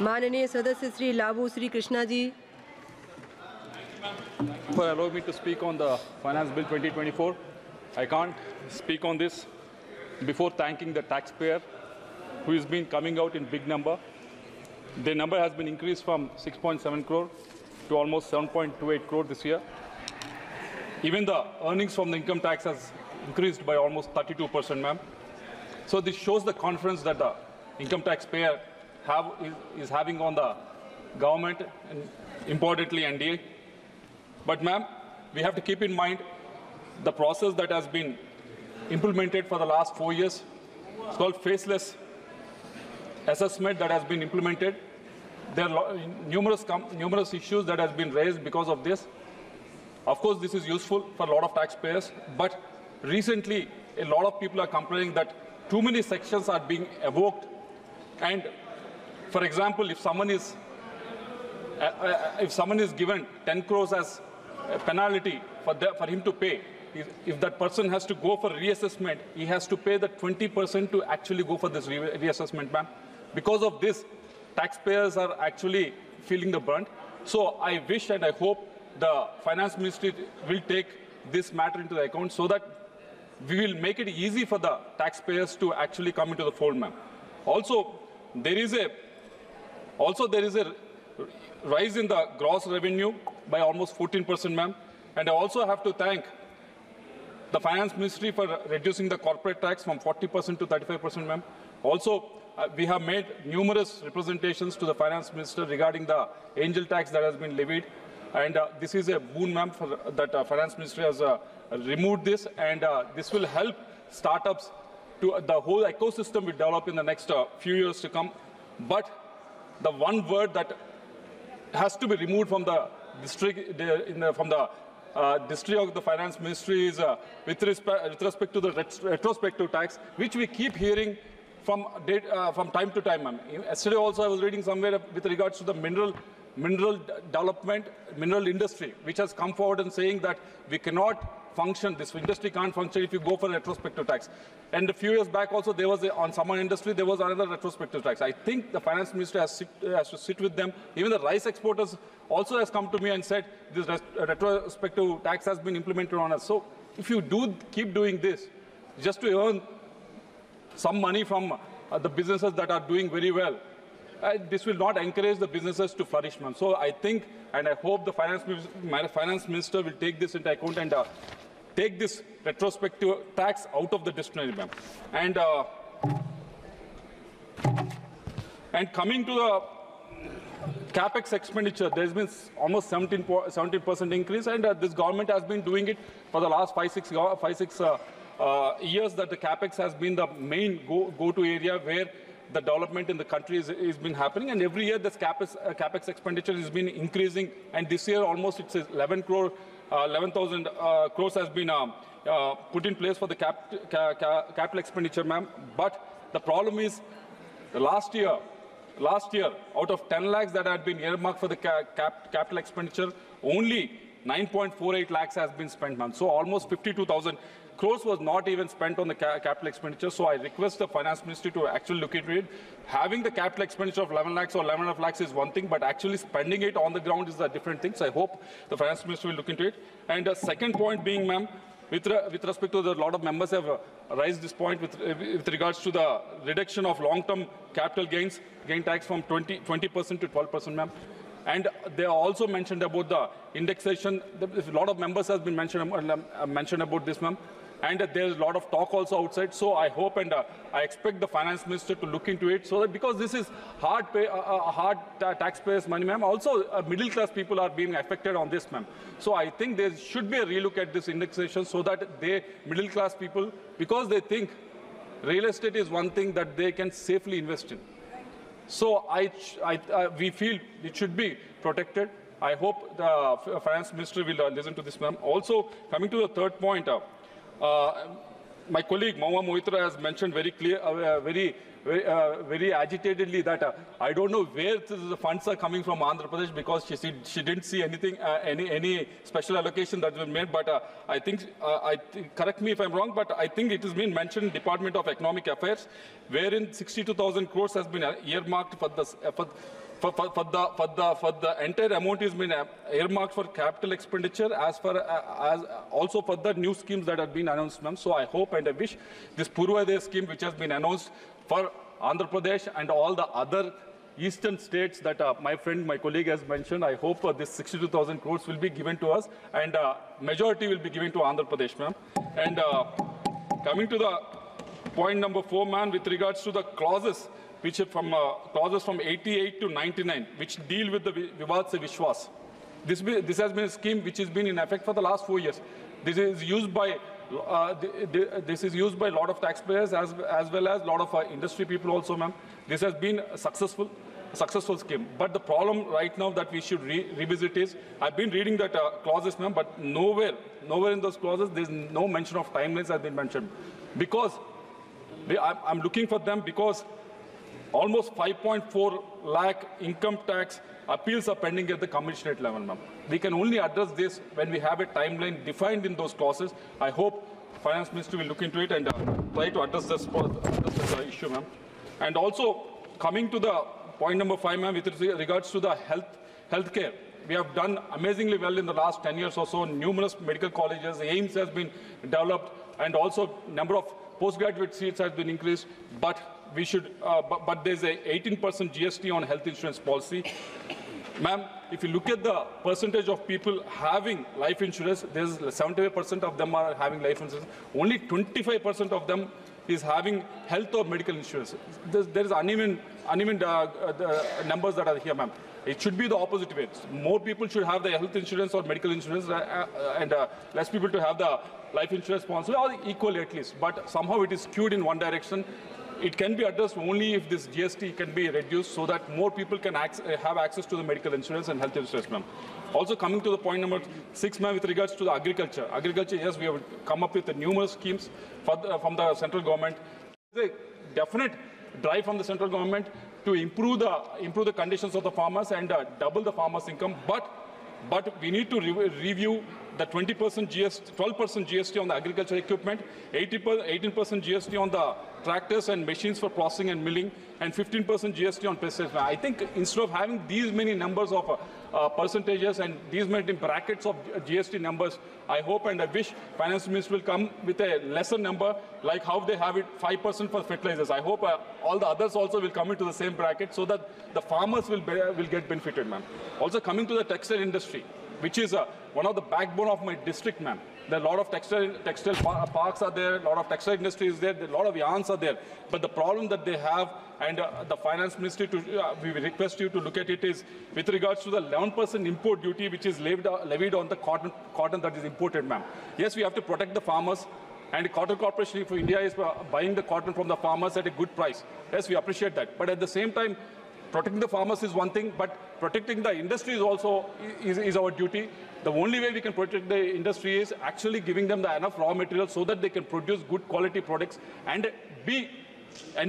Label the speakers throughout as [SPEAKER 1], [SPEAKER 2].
[SPEAKER 1] माननीय सदस्य Shri लाभू Shri Krishna ji.
[SPEAKER 2] For allowing me to speak on the Finance Bill 2024. I can't speak on this before thanking the taxpayer who has been coming out in big number. The number has been increased from 6.7 crore to almost 7.28 crore this year. Even the earnings from the income tax has increased by almost 32%, ma'am. So this shows the confidence that the income taxpayer is having on the government, and importantly NDA. But ma'am, we have to keep in mind the process that has been implemented for the last 4 years. It's called faceless assessment that has been implemented. There are numerous issues that has been raised because of this. Of course, this is useful for a lot of taxpayers, but recently a lot of people are complaining that too many sections are being evoked. And for example, if someone is given 10 crores as a penalty for him to pay, if that person has to go for reassessment, he has to pay the 20% to actually go for this reassessment, ma'am. Because of this, taxpayers are actually feeling the brunt. So I wish and I hope the Finance Ministry will take this matter into the account so that we will make it easy for the taxpayers to actually come into the fold, ma'am. Also, there is a rise in the gross revenue by almost 14%, ma'am. And I also have to thank the Finance Ministry for reducing the corporate tax from 40% to 35%, ma'am. Also, we have made numerous representations to the Finance Minister regarding the angel tax that has been levied. And this is a boon, ma'am, that Finance Ministry has removed this. And this will help startups to the whole ecosystem will develop in the next few years to come. But the one word that has to be removed from the district, district of the Finance Ministry is with respect to the retrospective tax, which we keep hearing from time to time, ma'am. Yesterday also I was reading somewhere with regards to the mineral development, mineral industry, which has come forward and saying that we cannot function, this industry can't function if you go for retrospective tax. And a few years back also there was, on summer industry, there was another retrospective tax. I think the Finance Minister has to sit with them. Even the rice exporters also has come to me and said this retrospective tax has been implemented on us. So if you keep doing this, just to earn some money from the businesses that are doing very well, this will not encourage the businesses to flourish, ma'am. So I think and I hope the Finance Minister will take this into account and take this retrospective tax out of the dictionary, ma'am. And coming to the capex expenditure, there's been almost 17% increase, and this government has been doing it for the last 5-6 years. That the capex has been the main go-to area where the development in the country is been happening, and every year this capex expenditure has been increasing, and this year almost it's 11,000 crores has been put in place for the capital expenditure, ma'am. But the problem is the last year, out of 10 lakhs that had been earmarked for the capital expenditure, only 9.48 lakhs has been spent, ma'am. So almost 52,000 crores was not even spent on the capital expenditure. So I request the Finance Ministry to actually look into it. Having the capital expenditure of 11 lakhs or 11.5 lakhs is one thing, but actually spending it on the ground is a different thing. So I hope the Finance Ministry will look into it. And the second point being, ma'am, with respect to a lot of members have raised this point with regards to the reduction of long-term capital gain tax from 20% to 12%, ma'am. And they also mentioned about the indexation. A lot of members have been mentioned about this, ma'am. And there's a lot of talk also outside. So I hope and I expect the Finance Minister to look into it, so that because this is hard taxpayers' money, ma'am. Also, middle-class people are being affected on this, ma'am. So I think there should be a relook at this indexation, so that middle-class people, because they think real estate is one thing that they can safely invest in. So we feel it should be protected. I hope the Finance Ministry will listen to this, ma'am. Also, coming to the third point, my colleague Mauma Mohitra has mentioned very clear, very agitatedly that I don't know where the funds are coming from Andhra Pradesh, because she didn't see anything, any special allocation that was made. But I think, correct me if I'm wrong, but I think it has been mentioned in Department of Economic Affairs, wherein 62,000 crores has been earmarked for for the entire amount has been earmarked for capital expenditure as also for the new schemes that have been announced, ma'am. So I hope and I wish this Purvodaya scheme, which has been announced for Andhra Pradesh and all the other eastern states that my colleague has mentioned, I hope this 62,000 crores will be given to us, and majority will be given to Andhra Pradesh, ma'am. And coming to the point number 4, ma'am, with regards to the clauses, which are from clauses from 88 to 99, which deal with the Vivad Se Vishwas. This has been a scheme which has been in effect for the last 4 years. This is used by a lot of taxpayers as well as a lot of industry people also, ma'am. This has been a successful scheme. But the problem right now that we should revisit is, I've been reading that clauses, ma'am, but nowhere in those clauses there's no mention of timelines has been mentioned. Because I'm looking for them because almost 5.4 lakh income tax appeals are pending at the commissionerate level, ma'am. We can only address this when we have a timeline defined in those clauses. I hope Finance Ministry will look into it and try to address this issue, ma'am. And also, coming to the point number 5, ma'am, with regards to the healthcare, we have done amazingly well in the last 10 years or so. Numerous medical colleges, AIIMS has been developed, and also number of postgraduate seats has been increased. But we should, but there's a 18% GST on health insurance policy. Ma'am, if you look at the percentage of people having life insurance, there's 75% of them are having life insurance. Only 25% of them is having health or medical insurance. There is uneven numbers that are here, ma'am. It should be the opposite way. More people should have the health insurance or medical insurance, and less people to have the life insurance policy, or equally at least. But somehow it is skewed in one direction. It can be addressed only if this GST can be reduced so that more people can have access to the medical insurance and health insurance, ma'am. Also coming to the point number 6, ma'am, with regards to the agriculture. Agriculture, yes, we have come up with numerous schemes from the central government. There's a definite drive from the central government to improve the conditions of the farmers and double the farmers' income. But we need to review the 20% GST, 12% GST on the agriculture equipment, 18% GST on the tractors and machines for processing and milling, and 15% GST on pesticides. I think instead of having these many numbers of percentages and these many brackets of GST numbers, I hope and I wish Finance Minister will come with a lesser number, like how they have it 5% for fertilizers. I hope all the others also will come into the same bracket so that the farmers will get benefited, ma'am. Also coming to the textile industry, which is one of the backbone of my district, ma'am. There are a lot of textile parks are there, a lot of textile industry is there, a lot of yarns are there. But the problem that they have, and the Finance Ministry, we request you to look at it, is with regards to the 11% import duty which is levied on the cotton that is imported, ma'am. Yes, we have to protect the farmers, and Cotton Corporation of India is buying the cotton from the farmers at a good price. Yes, we appreciate that. But at the same time, protecting the farmers is one thing, but protecting the industry is also is our duty. The only way we can protect the industry is actually giving them enough raw material so that they can produce good quality products and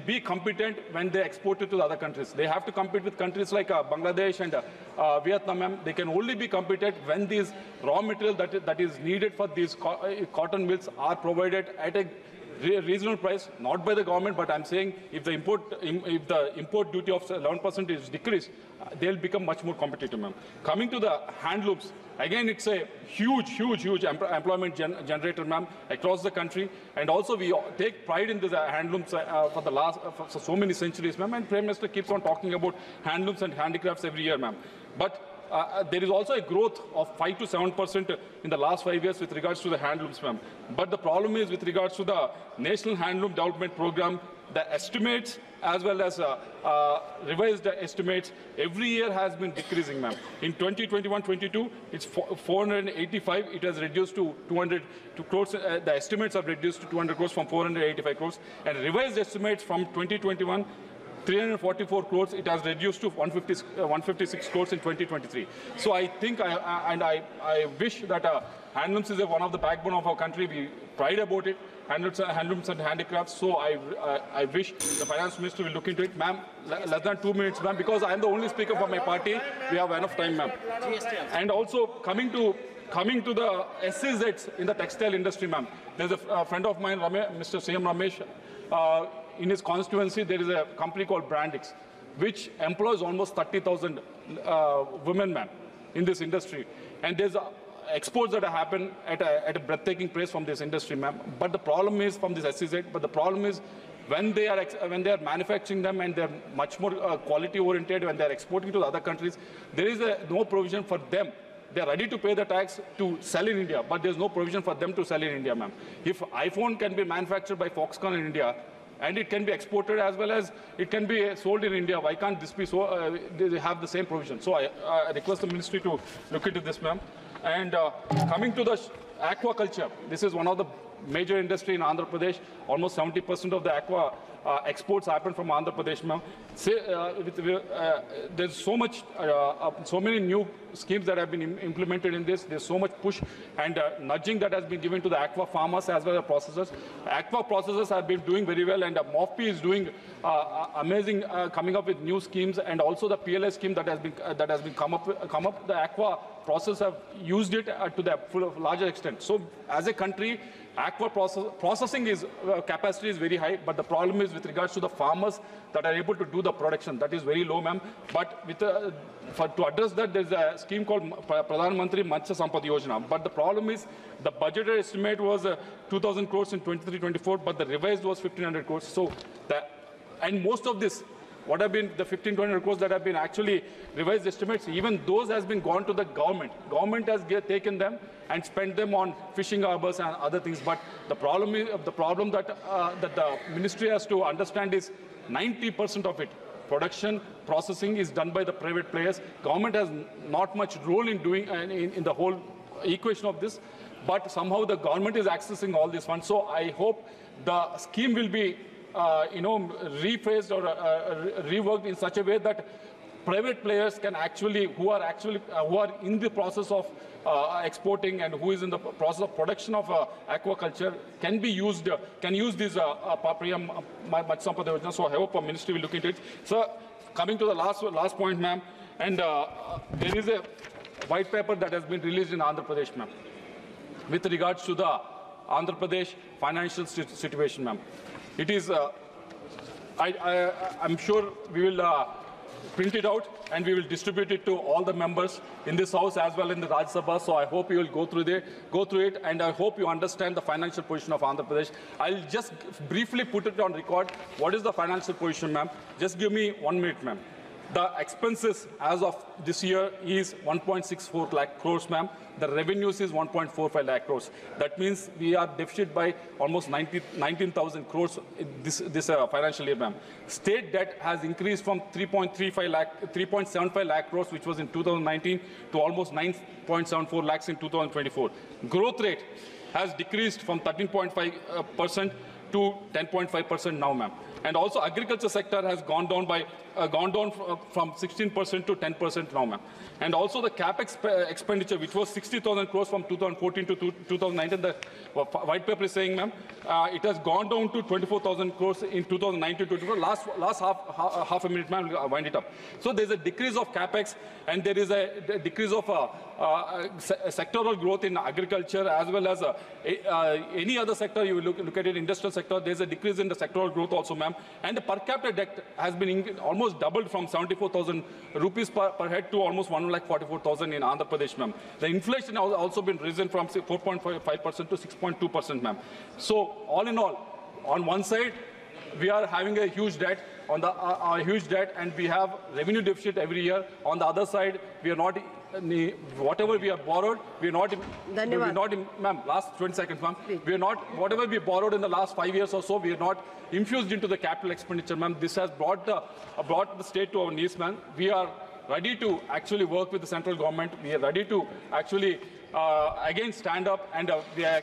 [SPEAKER 2] be competent when they export it to the other countries. They have to compete with countries like Bangladesh and Vietnam. They can only be competent when these raw material that is needed for these cotton mills are provided at a reasonable price, not by the government, but I'm saying if the import duty of 11% is decreased, they'll become much more competitive, ma'am. Coming to the handlooms, again, it's a huge employment generator, ma'am, across the country. And also we take pride in the handlooms for so many centuries, ma'am. And Prime Minister keeps on talking about handlooms and handicrafts every year, ma'am. But there is also a growth of 5 to 7% in the last 5 years with regards to the handlooms, ma'am. But the problem is with regards to the National Handloom Development Program, the estimates as well as revised estimates every year has been decreasing, ma'am. In 2021-22, it's 485. It has reduced to 200 crores. The estimates have reduced to 200 crores from 485 crores. And revised estimates from 2021, 344 crores, it has reduced to 156 crores in 2023. So I think, I wish that handlooms is one of the backbone of our country. We pride about it, handlooms and handicrafts. So I wish the Finance Minister will look into it. Ma'am, less than 2 minutes, ma'am, because I am the only speaker for my party. We have enough time, ma'am. And also coming to the SEZs in the textile industry, ma'am. There's a friend of mine, Mr. C.M. Ramesh. In his constituency, there is a company called Brandix. which employs almost 30,000 women, ma'am, in this industry. And there's exports that happen at a breathtaking pace from this industry, ma'am. But the problem is from this SEZ, but the problem is when they are manufacturing them and they're much more quality oriented, when they're exporting to the other countries, there is no provision for them. They're ready to pay the tax to sell in India, but there's no provision for them to sell in India, ma'am. If iPhone can be manufactured by Foxconn in India, and it can be exported as well as it can be sold in India, why can't this be so? They have the same provision. So I request the ministry to look into this, ma'am. And coming to the aquaculture, this is one of the major industry in Andhra Pradesh. Almost 70% of the aqua exports happen from Andhra Pradesh, ma'am. There's so many new schemes that have been implemented in this. There's so much push and nudging that has been given to the aqua farmers as well as processors. Aqua processors have been doing very well, and MOFP is doing amazing, coming up with new schemes, and also the PLA scheme that has been come up. The aqua processors have used it to the larger extent. So, as a country, aqua processing capacity is very high, but the problem is with regards to the farmers that are able to do the production. That is very low, ma'am. But with to address that, there's a scheme called Pradhan Mantri Matsya Sampada Yojana. But the problem is the budgeted estimate was 2,000 crores in 23-24, but the revised was 1,500 crores. So, and most of this, what have been the 1,500 crores that have been actually revised estimates, even those has been gone to the government. Government has taken them and spent them on fishing harbors and other things. But the problem that the ministry has to understand is 90% of it, production, processing, is done by the private players. Government has not much role in doing in the whole equation of this. But somehow the government is accessing all these funds. So I hope the scheme will be rephrased or reworked in such a way that private players can who are in the process of exporting and who is in the process of production of aquaculture can use this Papriyam Matsya Sampada Yojana. So I hope our ministry will look into it. So coming to the last point, ma'am, and there is a white paper that has been released in Andhra Pradesh, ma'am, with regards to the Andhra Pradesh financial situation, ma'am. It is, I'm sure we will print it out and we will distribute it to all the members in this house as well in the Rajya Sabha. So I hope you will go through it, and I hope you understand the financial position of Andhra Pradesh. I'll just briefly put it on record. What is the financial position, ma'am? Just give me 1 minute, ma'am. The expenses as of this year is 1.64 lakh crores, ma'am. The revenues is 1.45 lakh crores. That means we are deficit by almost 19,000 crores this financial year, ma'am. State debt has increased from 3.75 lakh crores, which was in 2019, to almost 9.74 lakhs in 2024. Growth rate has decreased from 13.5% to 10.5% now, ma'am. And also agriculture sector has gone down from 16% to 10% now, ma'am. And also the capex expenditure, which was 60,000 crores from 2014 to 2019, the white paper is saying, ma'am, it has gone down to 24,000 crores in 2019-24. Last half a minute, ma'am, I'll wind it up. So there's a decrease of capex, and there is a decrease of sectoral growth in agriculture as well as any other sector. You look at it, industrial sector, there's a decrease in the sectoral growth also, ma'am. And the per capita debt has been almost doubled from 74,000 rupees per head to almost 1,44,000 in Andhra Pradesh, ma'am. The inflation has also been risen from 4.5% to 6.2%, ma'am. So all in all, on one side, we are having a huge debt, and we have revenue deficit every year. On the other side, we are not, whatever we have borrowed, we are not, ma'am, last 20 seconds, ma'am. We are not, whatever we borrowed in the last 5 years or so, we are not infused into the capital expenditure, ma'am. This has brought the state to our knees, ma'am. We are ready to actually work with the central government. We are ready to actually again stand up, and we are